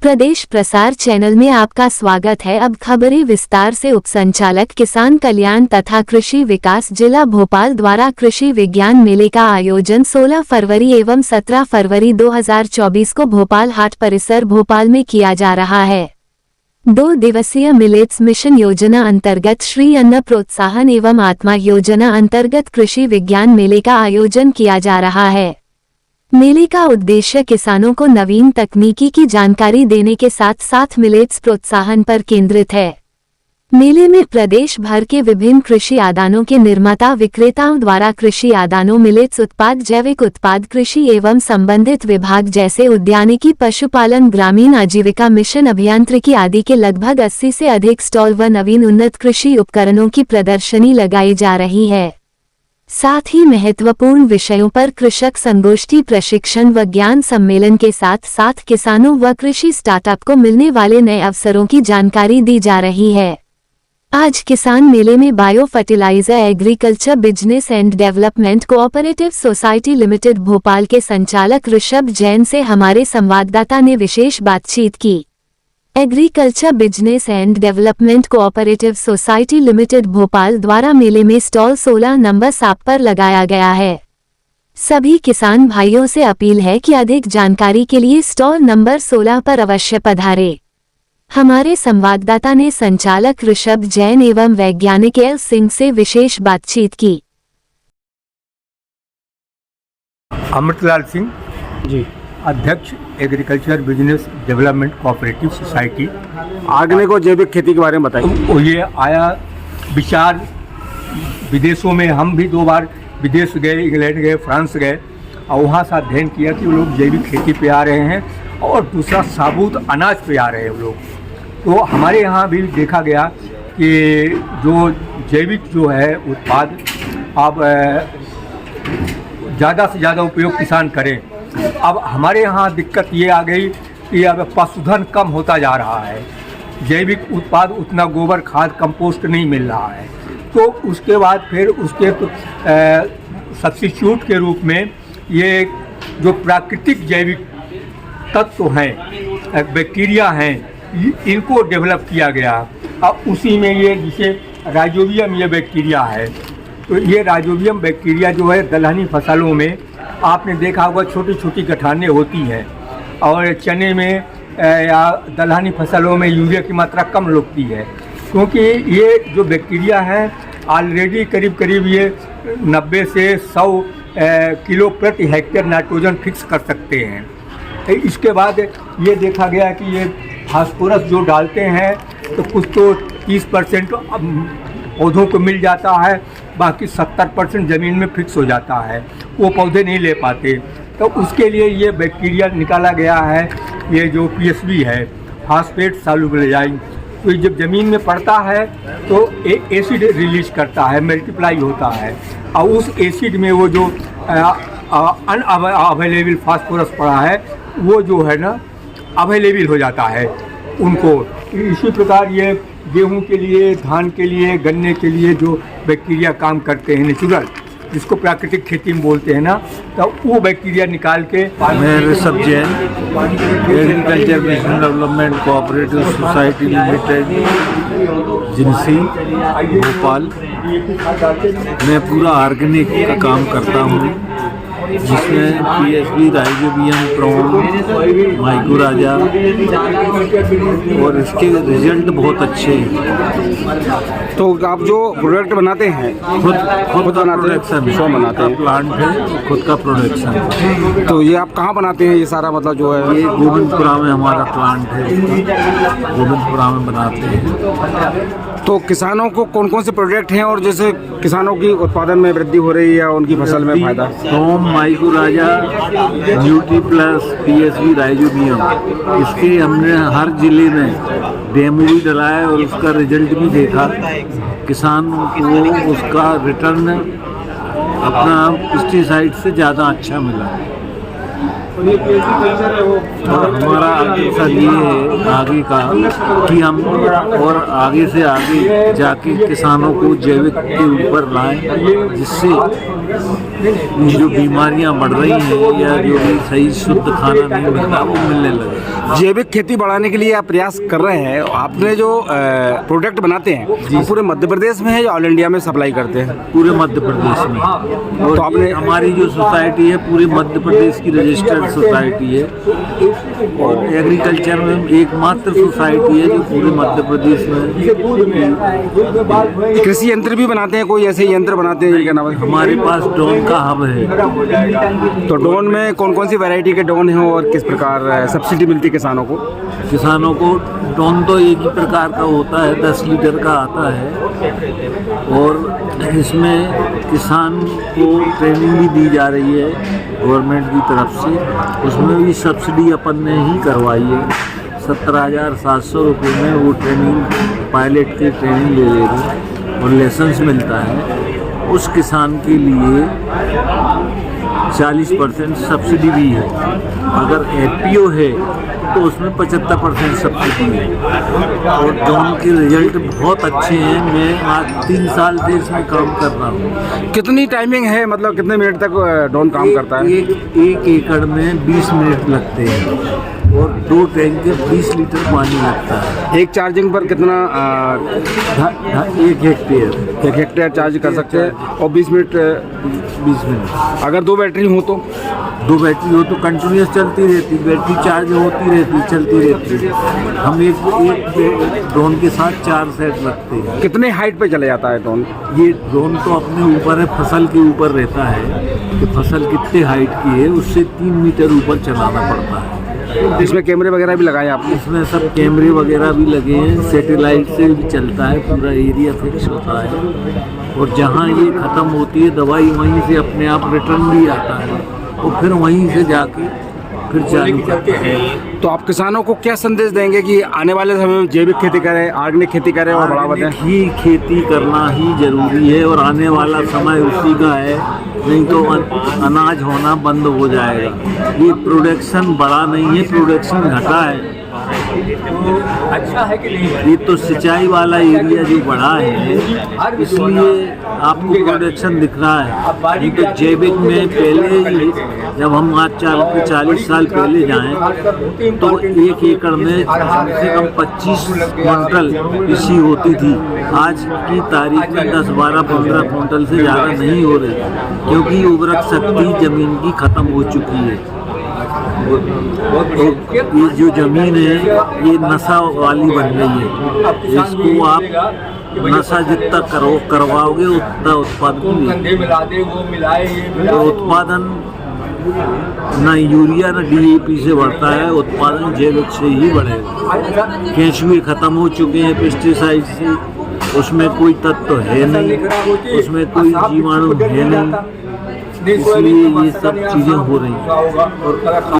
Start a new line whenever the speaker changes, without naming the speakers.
प्रदेश प्रसार चैनल में आपका स्वागत है। अब खबरें विस्तार से। उपसंचालक किसान कल्याण तथा कृषि विकास जिला भोपाल द्वारा कृषि विज्ञान मेले का आयोजन 16 फरवरी एवं 17 फरवरी 2024 को भोपाल हाट परिसर भोपाल में किया जा रहा है। 2 दिवसीय मिलेट्स मिशन योजना अंतर्गत श्री अन्न प्रोत्साहन एवं आत्मा योजना अंतर्गत कृषि विज्ञान मेले का आयोजन किया जा रहा है। मेले का उद्देश्य किसानों को नवीन तकनीकी की जानकारी देने के साथ साथ मिलेट्स प्रोत्साहन पर केंद्रित है। मेले में प्रदेश भर के विभिन्न कृषि आदानों के निर्माता विक्रेताओं द्वारा कृषि आदानों, मिलेट्स उत्पाद, जैविक उत्पाद, कृषि एवं संबंधित विभाग जैसे उद्यानिकी, पशुपालन, ग्रामीण आजीविका मिशन, अभियांत्रिकी आदि के लगभग 80 से अधिक स्टॉल व नवीन उन्नत कृषि उपकरणों की प्रदर्शनी लगाई जा रही है। साथ ही महत्वपूर्ण विषयों पर कृषक संगोष्ठी, प्रशिक्षण व ज्ञान सम्मेलन के साथ साथ किसानों व कृषि स्टार्टअप को मिलने वाले नए अवसरों की जानकारी दी जा रही है। आज किसान मेले में bio fertiliser agriculture business and development cooperative society limited Bhopal के संचालक ऋषभ जैन से हमारे संवाददाता ने विशेष बातचीत की। Agriculture business and development cooperative society limited Bhopal द्वारा मेले में स्टॉल 16 नंबर 7 पर लगाया गया है। सभी किसान भाइयों से अपील है कि अधिक जानकारी के लिए स्टॉल नंबर 16 पर अवश्य पधारें। हमारे संवाददाता ने संचालक ऋषभ जैन एवं वैज्ञानिक एल सिंह से विशेष बातचीत की।
अमृतलाल सिंह जी, अध्यक्ष agriculture business development cooperative society.
Organic और जैविक खेती के बारे में बताइए।
ये आया विचार विदेशों में, हम भी 2 बार विदेश गए, इंग्लैंड गए, फ्रांस गए और वहाँ से अध्ययन किया कि वो लोग जैविक खेती पे आ रहे हैं और दूसरा साबुत अनाज पे आ रहे हैं वो लोग। तो हमारे यहाँ भी देखा गया कि जो जैविक जो है उत्पाद अब ज़्यादा से ज़्यादा उपयोग किसान करें। अब हमारे यहाँ दिक्कत ये आ गई कि अब पशुधन कम होता जा रहा है, जैविक उत्पाद उतना गोबर खाद कंपोस्ट नहीं मिल रहा है। तो उसके बाद फिर उसके सब्स्टिट्यूट के रूप में ये जो प्राकृतिक जैविक तत्व हैं, बैक्टीरिया हैं, इनको डेवलप किया गया। अब उसी में ये जिसे राइजोबियम ये बैक्टीरिया है, तो ये राइजोबियम बैक्टीरिया जो है दलहनी फसलों में आपने देखा होगा छोटी छोटी गठानें होती हैं और चने में या दलहनी फसलों में यूरिया की मात्रा कम लगती है, क्योंकि ये जो बैक्टीरिया हैं ऑलरेडी करीब करीब ये 90 से 100 किलो प्रति हेक्टेयर नाइट्रोजन फिक्स कर सकते हैं। इसके बाद ये देखा गया कि ये फास्फोरस जो डालते हैं तो कुछ तो 30% पौधों को मिल जाता है, बाकी 70% ज़मीन में फिक्स हो जाता है, वो पौधे नहीं ले पाते। तो उसके लिए ये बैक्टीरिया निकाला गया है, ये जो PSB है, फास्फेट सॉल्युबल एंजाइम। तो जब ज़मीन में पड़ता है तो एसिड रिलीज करता है, मल्टीप्लाई होता है और उस एसिड में वो जो अनअवेलेबल फास्फोरस पड़ा है वो जो है ना अवेलेबल हो जाता है उनको। इसी प्रकार ये गेहूं के लिए, धान के लिए, गन्ने के लिए जो बैक्टीरिया काम करते हैं नेचुरल, जिसको प्राकृतिक खेती में बोलते हैं ना, तो वो बैक्टीरिया निकाल के।
मैं Rishabh Jain, agriculture business development cooperative society limited Jinsi Bhopal मैं पूरा ऑर्गेनिक का काम करता हूँ, जिसमें PSB, राइजोबियम, प्रॉन, माइक्रोराजा और इसके रिजल्ट बहुत अच्छे हैं।
तो आप जो प्रोडक्ट बनाते हैं खुद बनाते हैं, शो बनाते हैं,
प्लांट है, खुद का प्रोडक्शन है।
तो ये आप कहाँ बनाते हैं ये सारा, मतलब जो है?
ये गोविंदपुरा में हमारा प्लांट है, गोविंदपुरा में बनाते हैं।
तो किसानों को कौन कौन से प्रोडक्ट हैं और जैसे किसानों की उत्पादन में वृद्धि हो रही है या उनकी फसल में फायदा?
टॉम, माइक्रोराजा, न्यूट्री प्लस, PSB, राइजोबियम, इसके हमने हर जिले में डेमो भी डला है और उसका रिजल्ट भी देखा। किसान को उसका रिटर्न अपना पेस्टिसाइड से ज़्यादा अच्छा मिला। और हमारा आगे ये है आगे का कि हम और आगे से आगे जाके किसानों को जैविक के ऊपर लाएं, जिससे ये जो बीमारियां बढ़ रही हैं या जो भी सही शुद्ध खाना नहीं मिलता वो मिलने लगे।
जैविक खेती बढ़ाने के लिए आप प्रयास कर रहे हैं। आपने जो प्रोडक्ट बनाते हैं वो पूरे मध्य प्रदेश में है या ऑल इंडिया में सप्लाई करते हैं?
पूरे मध्य प्रदेश में। और
तो आपने
हमारी जो सोसाइटी है पूरे मध्य प्रदेश की रजिस्टर्ड सोसाइटी है और एग्रीकल्चर में एकमात्र सोसाइटी है जो पूरे मध्य प्रदेश में।
कृषि यंत्र भी बनाते हैं? कोई ऐसे यंत्र बनाते हैं क्या नाम है?
हमारे पास ड्रोन का हब है।
तो ड्रोन में कौन कौन सी वैरायटी के ड्रोन हैं और किस प्रकार सब्सिडी मिलती है किसानों को?
किसानों को ड्रोन तो एक ही प्रकार का होता है, 10 लीटर का आता है और इसमें किसान को ट्रेनिंग भी दी जा रही है गवर्नमेंट की तरफ से। उसमें भी सब्सिडी अपन ने ही करवाई है। 17,700 रुपये में वो ट्रेनिंग पायलट की ट्रेनिंग ले लेगी और लाइसेंस मिलता है। उस किसान के लिए 40% सब्सिडी भी है। अगर एफपीओ है तो उसमें 75% सब्सिडी है और ड्रोन के रिजल्ट बहुत अच्छे हैं। मैं आज 3 साल से इसमें काम कर रहा हूँ।
कितनी टाइमिंग है, मतलब कितने मिनट तक ड्रोन काम करता है?
एक एकड़ में 20 मिनट लगते हैं और 2 टैंक के 20 लीटर पानी लगता है।
एक चार्जिंग पर कितना?
1 हेक्टेयर
1 हेक्टेयर चार्ज कर सकते हैं और 20 मिनट। अगर 2 बैटरी हो तो?
2 बैटरी हो तो कंटिन्यूस चलती रहती, बैटरी चार्ज होती रहती, चलती रहती। हम एक ड्रोन के साथ 4 सेट रखते हैं।
कितने हाइट पे चले जाता है ड्रोन?
ये ड्रोन तो अपने ऊपर है, फसल के ऊपर रहता है कि फसल कितने हाइट की है, उससे 3 मीटर ऊपर चलाना पड़ता है।
इसमें कैमरे वगैरह भी लगाए आपने?
इसमें सब कैमरे वगैरह भी लगे हैं, सैटेलाइट से भी चलता है, पूरा एरिया फिक्स होता है और जहाँ ये ख़त्म होती है दवाई वहीं से अपने आप रिटर्न भी आता है और फिर वहीं से जाके फिर चालू करते हैं।
तो आप किसानों को क्या संदेश देंगे कि आने वाले समय में जैविक खेती करें, ऑर्गेनिक खेती करें और बढ़ावा दें?
ही खेती करना ही जरूरी है और आने वाला समय उसी का है, नहीं तो अनाज होना बंद हो जाएगा। ये प्रोडक्शन बढ़ा नहीं है, प्रोडक्शन घटा है।
अच्छा है कि नहीं?
ये तो सिंचाई वाला एरिया जो बढ़ा है इसलिए आपको प्रोडक्शन दिख रहा है। नहीं तो जैविक में पहले जब हम आज 40 साल पहले जाएं तो 1 एकड़ में कम से कम 25 क्विंटल कृषि होती थी। आज की तारीख में 10, 12, 15 क्विंटल से ज़्यादा नहीं हो रही क्योंकि उर्वरक शक्ति ज़मीन की ख़त्म हो चुकी है। ये जो ज़मीन है ये नशा वाली बन गई है। इसको आप नशा जितना करवाओगे उतना उत्पादन उत्पादन ना यूरिया ना डीएपी से बढ़ता है, उत्पादन जैविक से ही बढ़ेगा। केंचुए खत्म हो चुके हैं पेस्टिसाइड से, उसमें कोई तत्व है नहीं, उसमें कोई जीवाणु है नहीं, इसलिए ये सब चीज़ें हो रही हैं।